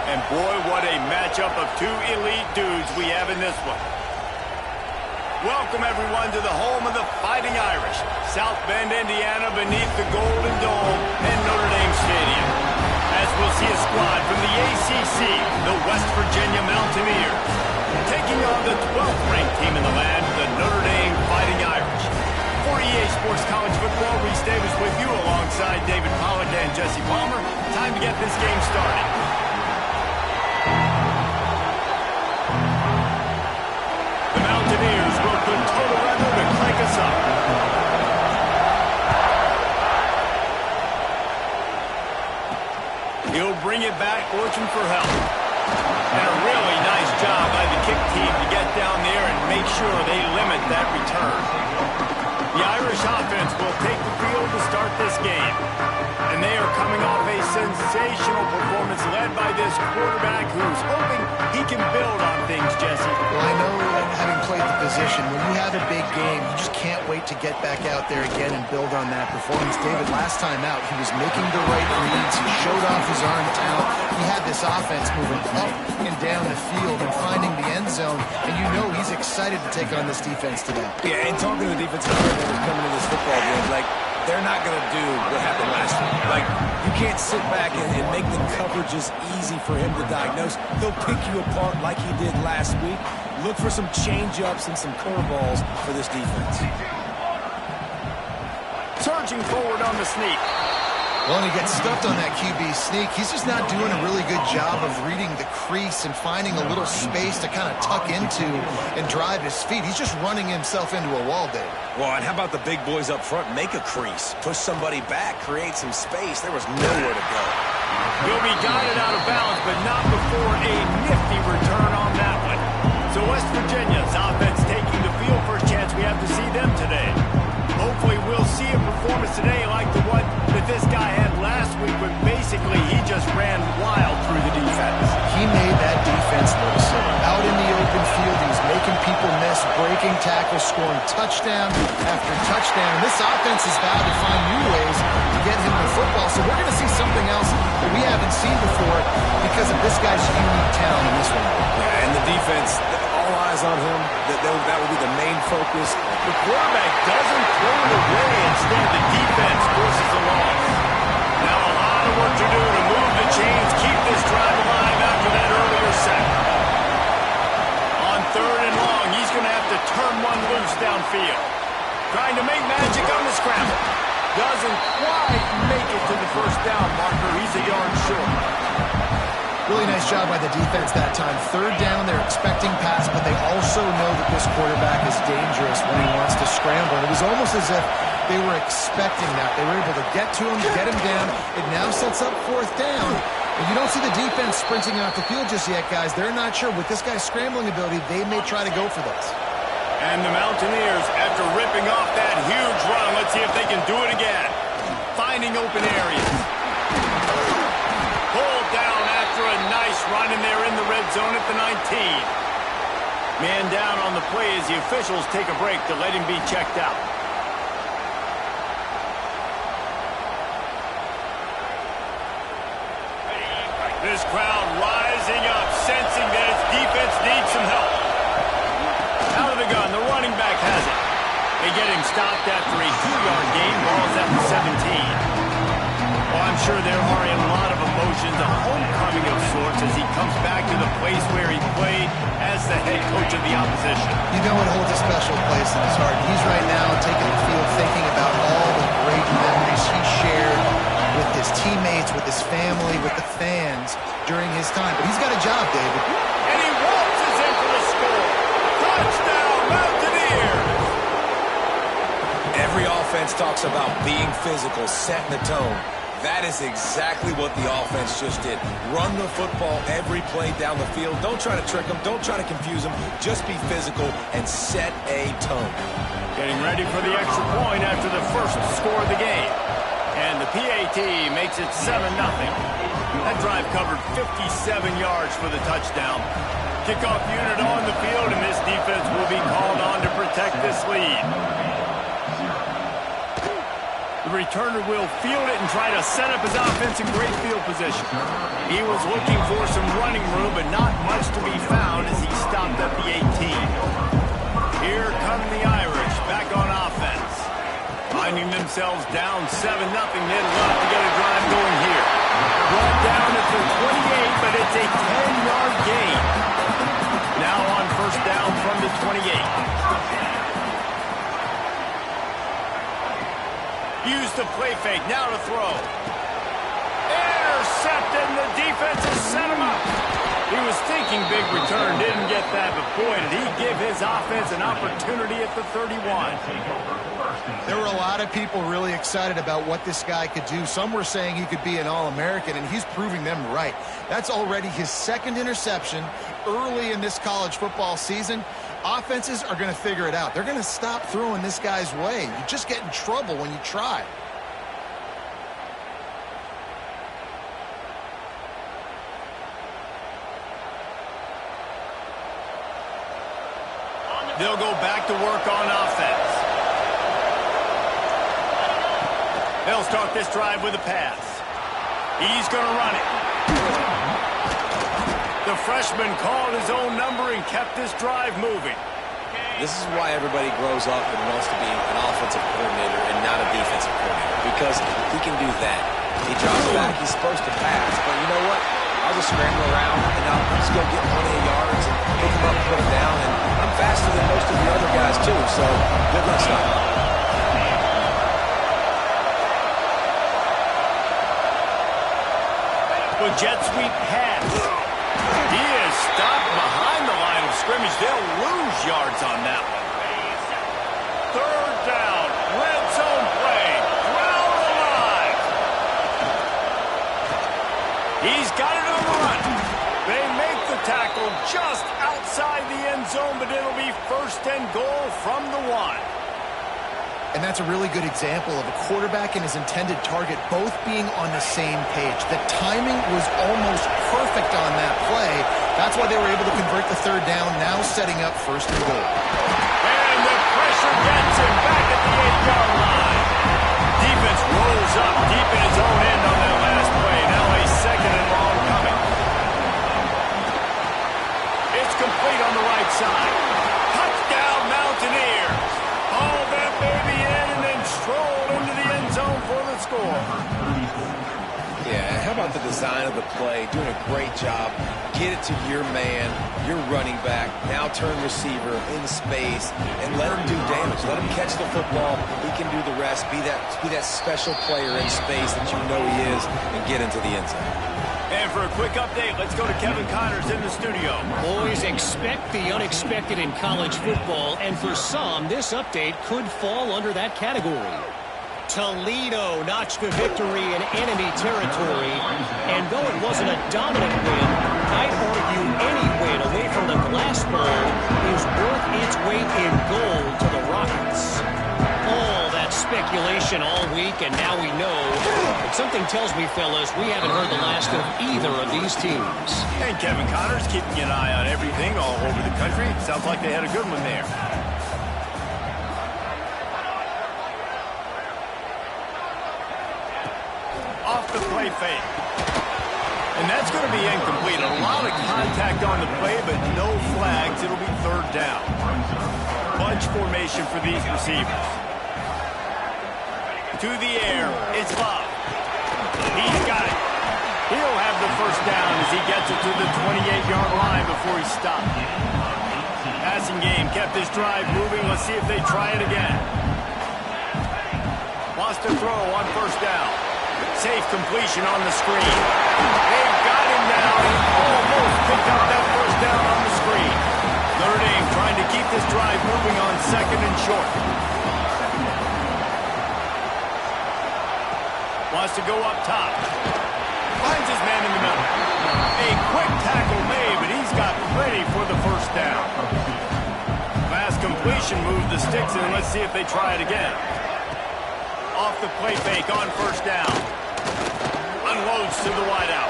And boy, what a matchup of two elite dudes we have in this one. Welcome, everyone, to the home of the Fighting Irish, South Bend, Indiana, beneath the Golden Dome and Notre Dame Stadium. As we'll see a squad from the ACC, the West Virginia Mountaineers, taking on the 12th-ranked team in the land, the Notre Dame Fighting Irish. For EA Sports College Football, Reese Davis with you alongside David Pollack and Jesse Palmer. Time to get this game started. The Mountaineers will put total weather to crank us up. He'll bring it back, looking for help. And a really nice job by the kick team to get down there and make sure they limit that return. The Irish offense will take the field to start this game. And they are coming off a sensational performance led by this quarterback who's hoping he can build on things, Jesse. Well, I know having played the position, when you have a big game, you just can't wait to get back out there again and build on that performance. David, last time out, he was making the right reads. He showed off his arm talent. He had this offense moving up and down the field and finding the end zone. And you know he's excited to take on this defense today. Yeah, and talking to the defensive coordinator coming into this football game, like, they're not going to do what happened last week. Like, you can't sit back and make the coverages easy for him to diagnose. He'll pick you apart like he did last week. Look for some change-ups and some curveballs for this defense. Surging forward on the sneak. Well, and he gets stuffed on that QB sneak. He's just not doing a really good job of reading the crease and finding a little space to kind of tuck into and drive his feet. He's just running himself into a wall, Dave. Well, and how about the big boys up front? Make a crease. Push somebody back. Create some space. There was nowhere to go. He'll be guided out of bounds, but not before a nifty return on that one. So West Virginia's offense taking the field for a chance. We have to see them today. Hopefully we'll see a performance today like the one that this guy had last week, but basically he just ran wild through the defense. He made that defense noticeable. Out in the open field, he was making people miss, breaking tackles, scoring touchdown after touchdown. This offense has vowed to find new ways to get him the football, so we're going to see something else that we haven't seen before because of this guy's unique talent in this one. Yeah, and the defense, all eyes on him. That will be the main focus. The quarterback doesn't throw it away. Instead, the defense forces a loss. Now a lot of work to do to move the chains, keep this drive alive after that earlier sack. On 3rd and long, he's going to have to turn one loose downfield. Trying to make magic on the scramble. Doesn't quite make it to the first down marker. He's a yard short. Really nice job by the defense that time. 3rd down, they're expecting pass, but they also know that this quarterback is dangerous when he wants to scramble. It was almost as if they were expecting that. They were able to get to him, get him down. It now sets up 4th down. And you don't see the defense sprinting off the field just yet, guys. They're not sure. With this guy's scrambling ability, they may try to go for this. And the Mountaineers, after ripping off that huge run, let's see if they can do it again. Finding open areas. Pulled down after a nice run, and they're in the red zone at the 19. Man down on the play as the officials take a break to let him be checked out. This crowd rising up, sensing that its defense needs some help. Out of the gun, the running back has it. They get him stopped after a 2-yard gain. Ball's at the 17. Well, I'm sure there are a lot of emotions, a homecoming of sorts as he comes back to the place where he played as the head coach of the opposition. You know it holds a special place in his heart. He's right now taking the field thinking about all the great memories he shared with his teammates, with his family, with the fans during his time. But he's got a job, David. And he waltzes in for the score. Touchdown, Mountaineers! Every offense talks about being physical, setting the tone. That is exactly what the offense just did. Run the football every play down the field. Don't try to trick them. Don't try to confuse them. Just be physical and set a tone. Getting ready for the extra point after the first score of the game. And the PAT makes it 7-0. That drive covered 57 yards for the touchdown. Kickoff unit on the field, and this defense will be called on to protect this lead. The returner will field it and try to set up his offense in great field position. He was looking for some themselves down 7-0. They'd love to get a drive going here. Brought down at the 28, but it's a 10-yard gain. Now on first down from the 28. Use the play fake, now to throw. Intercepted, and the defense has set him up. He was thinking big return, didn't get that, but boy, did he give his offense an opportunity at the 31. There were a lot of people really excited about what this guy could do. Some were saying he could be an All-American, and he's proving them right. That's already his second interception early in this college football season. Offenses are going to figure it out. They're going to stop throwing this guy's way. You just get in trouble when you try. They'll go back to work on offense. They'll start this drive with a pass. He's going to run it. The freshman called his own number and kept this drive moving. This is why everybody grows up and wants to be an offensive coordinator and not a defensive coordinator, because he can do that. He drops back, he's supposed to pass, but you know what? I'll just scramble around and I'll just go get plenty of yards and pick him up, put him down, and I'm faster than most of the other guys too, so good luck stopping. The jet sweep pass. He is stopped behind the line of scrimmage. They'll lose yards on that one. Third down. Red zone play. Ground alive. He's got it on the run. They make the tackle just outside the end zone, but it'll be first and goal from the 1. And that's a really good example of a quarterback and his intended target both being on the same page. The timing was almost perfect on that play. That's why they were able to convert the third down, now setting up first and goal. And the pressure gets him back at the 8-yard line. Defense rolls up deep in his own end on that last play. Now a second and long coming. It's complete on the right side. Touchdown Mountaineers. All that baby in and then stroll into the end zone for the score. Yeah, how about the design of the play? Doing a great job. Get it to your man, your running back, now turn receiver in space, and let him do damage. Let him catch the football. He can do the rest. Be that special player in space that you know he is, and get into the end zone. And for a quick update, let's go to Kevin Connors in the studio. Boys, expect the unexpected in college football, and for some, this update could fall under that category. Toledo notched a victory in enemy territory, and though it wasn't a dominant win, I'd argue any win away from the Glass Bowl is worth its weight in gold to the Rockets. All that speculation all week, and now we know. But something tells me, fellas, we haven't heard the last of either of these teams. And Kevin Connors keeping an eye on everything all over the country. Sounds like they had a good one there. Off the play fake. And that's going to be incomplete. A lot of contact on the play, but no flags. It'll be third down. Bunch formation for these receivers. To the air, it's Love. He's got it. He'll have the first down as he gets it to the 28-yard line before he stopped. Passing game kept this drive moving. Let's see if they try it again. Wants to throw on first down. Safe completion on the screen. They've got him now. He almost picked up that first down on the screen. Notre Dame trying to keep this drive moving on second and short. Wants to go up top. Finds his man in the middle. A quick tackle made, but he's got plenty for the first down. Fast completion moved the sticks in. Let's see if they try it again. Off the play fake on first down. Unloads to the wideout.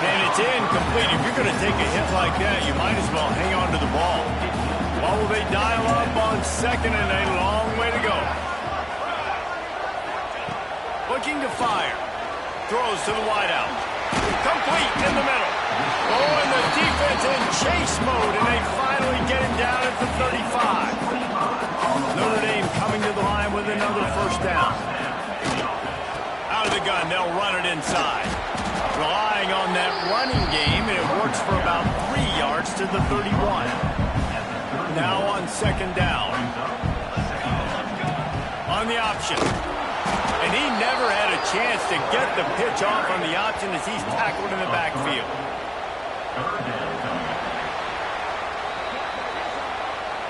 And it's incomplete. If you're going to take a hit like that, you might as well hang on to the ball. What will they dial up on second and a long way to go? Looking to fire. Throws to the wideout. Complete in the middle. Oh, and the defense in chase mode, and they finally get him down at the 35. Notre Dame coming to the line with another first down. gun. They'll run it inside. Relying on that running game, and it works for about 3 yards to the 31. Now on second down. On the option. And he never had a chance to get the pitch off on the option as he's tackled in the backfield.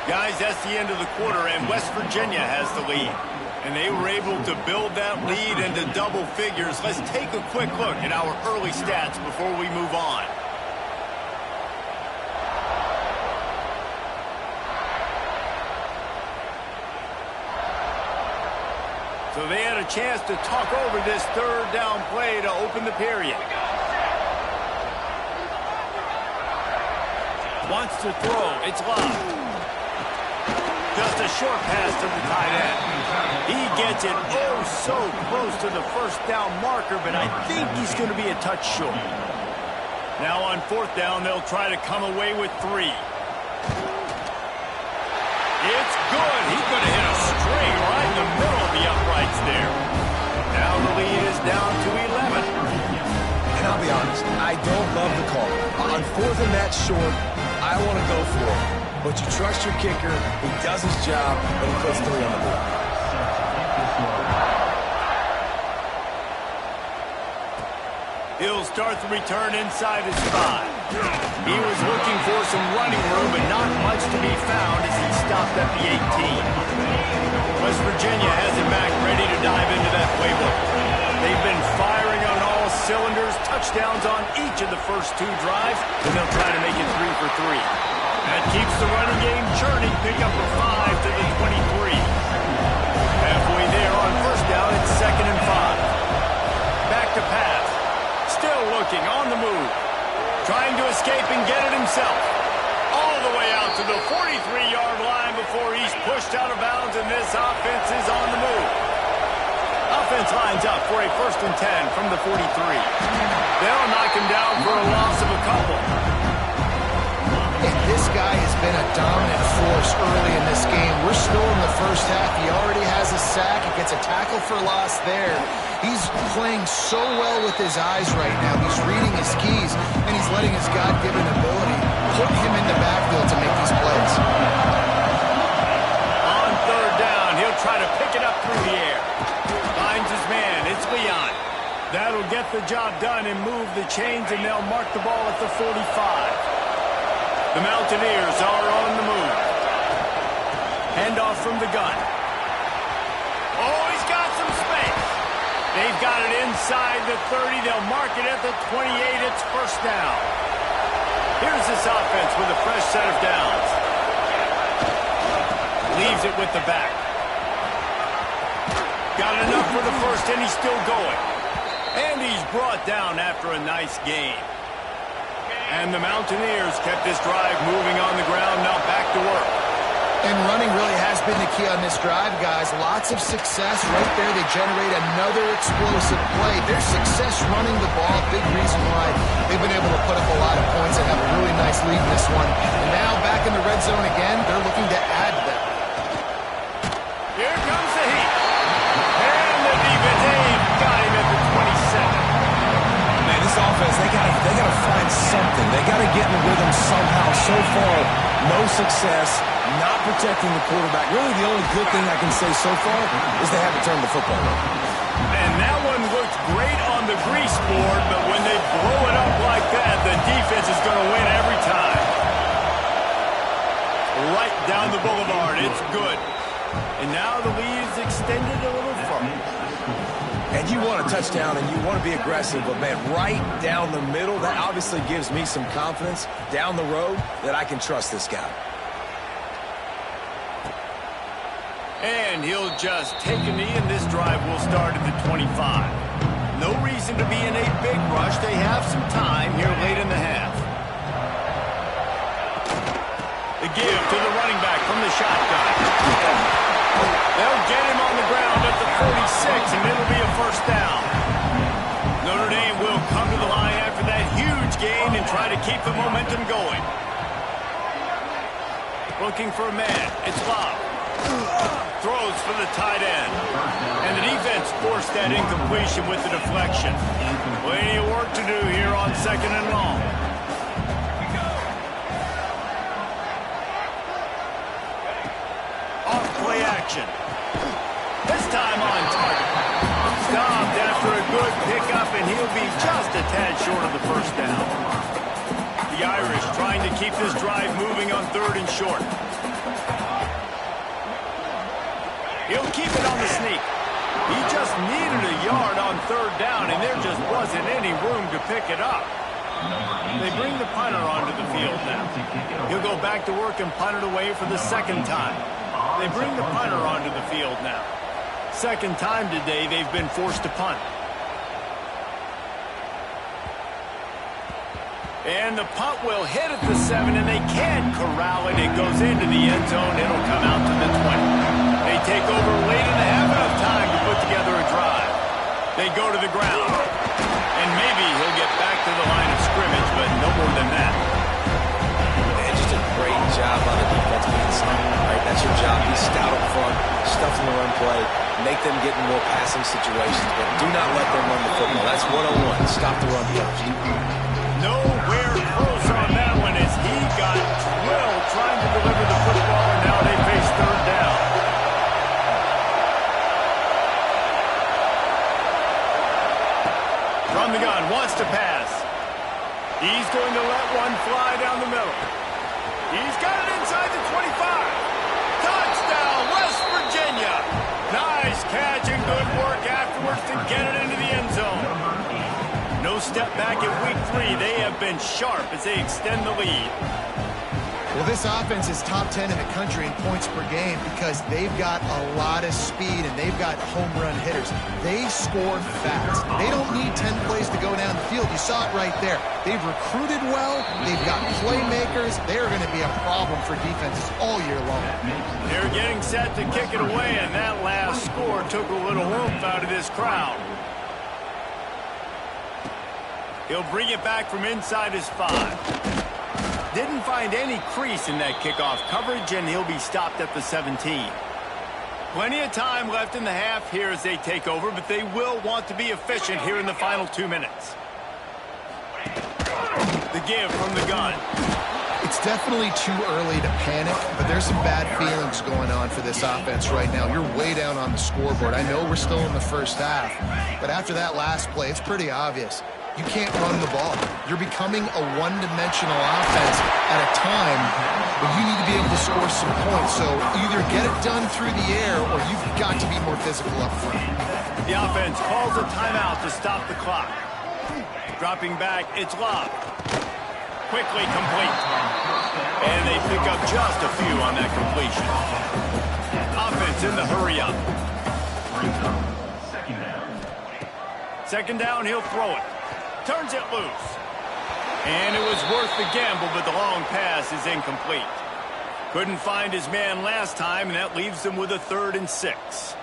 Guys, that's the end of the quarter, and West Virginia has the lead. And they were able to build that lead into double figures. Let's take a quick look at our early stats before we move on. So they had a chance to talk over this third down play to open the period. Wants to throw. It's Love. Just a short pass to the tight end. He gets it oh so close to the first down marker, but I think he's going to be a touch short. Now on fourth down, they'll try to come away with 3. It's good. He's going to hit a string right in the middle of the uprights there. Now the lead is down to 11. And I'll be honest, I don't love the call. On fourth and that short, I want to go for it. But you trust your kicker, he does his job, and he puts 3 on the board. He'll start the return inside his 5. He was looking for some running room, but not much to be found as he stopped at the 18. West Virginia has it back ready to dive into that playbook. They've been firing on all cylinders, touchdowns on each of the first 2 drives, and they'll try to make it 3 for 3. That keeps the running game churning. Pick up a 5 to the 23. Halfway there on first down, it's 2nd and 5. Back to pass. Still looking on the move. Trying to escape and get it himself. All the way out to the 43-yard line before he's pushed out of bounds, and this offense is on the move. Offense lines up for a 1st and 10 from the 43. They'll knock him down for a loss of a couple. And this guy has been a dominant force early in this game. We're still in the first half. He already has a sack. He gets a tackle for loss there. He's playing so well with his eyes right now. He's reading his keys, and he's letting his God-given ability put him in the backfield to make these plays. On third down, he'll try to pick it up through the air. Finds his man. It's Leon. That'll get the job done and move the chains, and they'll mark the ball at the 45. The Mountaineers are on the move. Handoff from the gun. Oh, he's got some space. They've got it inside the 30. They'll mark it at the 28. It's first down. Here's this offense with a fresh set of downs. Leaves it with the back. Got enough for the first, and he's still going. And he's brought down after a nice game. And the Mountaineers kept this drive moving on the ground, now back to work. And running really has been the key on this drive, guys. Lots of success right there. They generate another explosive play. Their success running the ball, big reason why they've been able to put up a lot of points and have a really nice lead in this one. And now back in the red zone again, they're looking to add to that. Here comes the heat. And the defense, they've got him at the 27. Man, this offense, they gotta find something. They gotta get in the rhythm somehow. So far, no success, not protecting the quarterback. Really, the only good thing I can say so far is they haven't turned the football over. And that one looked great on the grease board, but when they blow it up like that, the defense is going to win every time. Right down the boulevard, it's good. And now the lead is extended a little further. And you want a touchdown and you want to be aggressive, but man, right down the middle, that obviously gives me some confidence down the road that I can trust this guy. And he'll just take a knee, and this drive will start at the 25. No reason to be in a big rush. They have some time here late in the half. The give to the running back from the shotgun. They'll get him on the ground at the 46, and it'll be a first down. Notre Dame will come to the line after that huge gain and try to keep the momentum going. Looking for a man. It's Love. Throws for the tight end. And the defense forced that incompletion with the deflection. Plenty of work to do here on 2nd and long. Off play action. This time on target. Stopped after a good pickup, and he'll be just a tad short of the first down. The Irish trying to keep this drive moving on 3rd and short. He'll keep it on the sneak. He just needed a yard on 3rd down, and there just wasn't any room to pick it up. They bring the punter onto the field now. He'll go back to work and punt it away for the 2nd time. They bring the punter onto the field now. 2nd time today they've been forced to punt. And the punt will hit at the 7, and they can't corral it. It goes into the end zone. It'll come out to the 20. They take over late and have enough time to put together a drive. They go to the ground. And maybe he'll get back to the line of scrimmage, but no more than that. Man, just a great job on the defensive inside. Right? That's your job. Be stout up front, stuff in the run play, make them get in more passing situations, but do not let them run the football. That's 101. Stop the run first. Nowhere close on that one as he got drilled trying to deliver the football, and now they face 3rd down. From the gun, wants to pass. He's going to let one fly down the middle. He's got it inside the 25. Touchdown, West Virginia. Nice catch and good work afterwards to get it into the end zone. No step back in week 3. They have been sharp as they extend the lead. Well, this offense is top 10 in the country in points per game because they've got a lot of speed and they've got home run hitters. They score fast. They don't need 10 plays to go down the field. You saw it right there. They've recruited well. They've got playmakers. They're going to be a problem for defenses all year long. They're getting set to kick it away, and that last score took a little oomph out of this crowd. He'll bring it back from inside his 5. Didn't find any crease in that kickoff coverage, and he'll be stopped at the 17. Plenty of time left in the half here as they take over, but they will want to be efficient here in the final 2 minutes. The give from the gun. It's definitely too early to panic, but there's some bad feelings going on for this offense right now. You're way down on the scoreboard. I know we're still in the first half, but after that last play, it's pretty obvious. You can't run the ball. You're becoming a one-dimensional offense at a time when you need to be able to score some points. So either get it done through the air or you've got to be more physical up front. The offense calls a timeout to stop the clock. Dropping back, it's Love. Quickly complete. And they pick up just a few on that completion. Offense in the hurry up. 2nd down, he'll throw it. Turns it loose. And it was worth the gamble, but the long pass is incomplete. Couldn't find his man last time, and that leaves them with a 3rd and 6.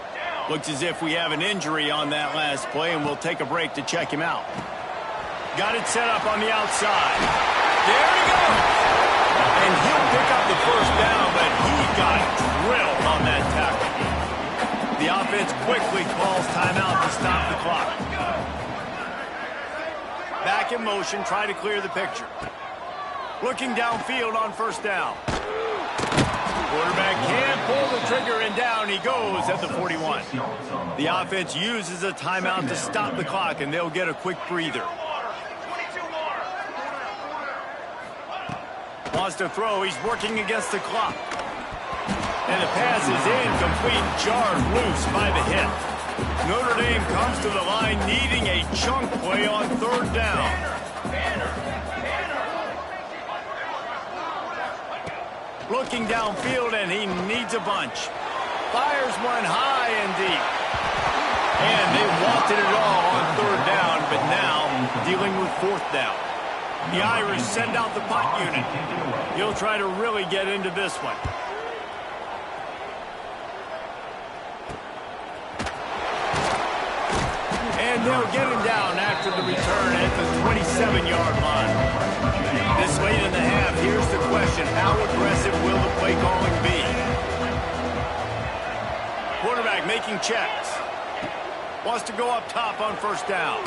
Looks as if we have an injury on that last play, and we'll take a break to check him out. Got it set up on the outside. There he goes. And he'll pick up the 1st down, but he got drilled on that tackle. The offense quickly calls timeout to stop the clock. Back in motion, try to clear the picture. Looking downfield on 1st down. Quarterback can't pull the trigger, and down he goes at the 41. The offense uses a timeout to stop the clock, and they'll get a quick breather. Wants to throw. He's working against the clock. And the pass is incomplete, jarred loose by the hit. Notre Dame comes to the line needing a chunk play on 3rd down. Looking downfield, and he needs a bunch. Fires one high and deep. And they wanted it all on 3rd down, but now dealing with 4th down. The Irish send out the punt unit. He'll try to really get into this one. And they'll get him down after the return at the 27-yard line. This late in the half, here's the question. How aggressive will the play calling be? making checks. Wants to go up top on first down.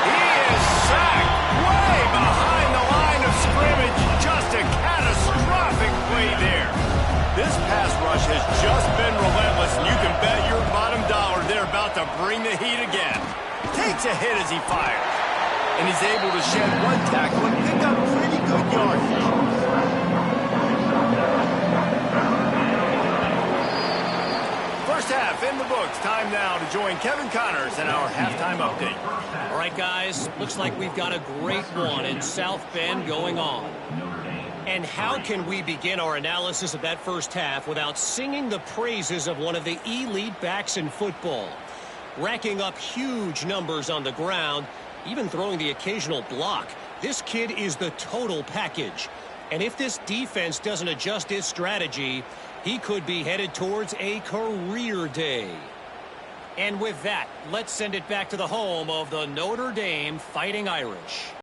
He is sacked way behind the line of scrimmage. Just a catastrophic play there. This pass rush has just been relentless, and you can bet your bottom dollar they're about to bring the heat again. Takes a hit as he fires, and he's able to shed one tackle and pick up pretty good yardage. First half in the books. Time now to join Kevin Connors in our halftime update. All right, guys, looks like we've got a great one in South Bend going on. And how can we begin our analysis of that first half without singing the praises of one of the elite backs in football? Racking up huge numbers on the ground, even throwing the occasional block. This kid is the total package. And if this defense doesn't adjust its strategy, he could be headed towards a career day. And with that, let's send it back to the home of the Notre Dame Fighting Irish.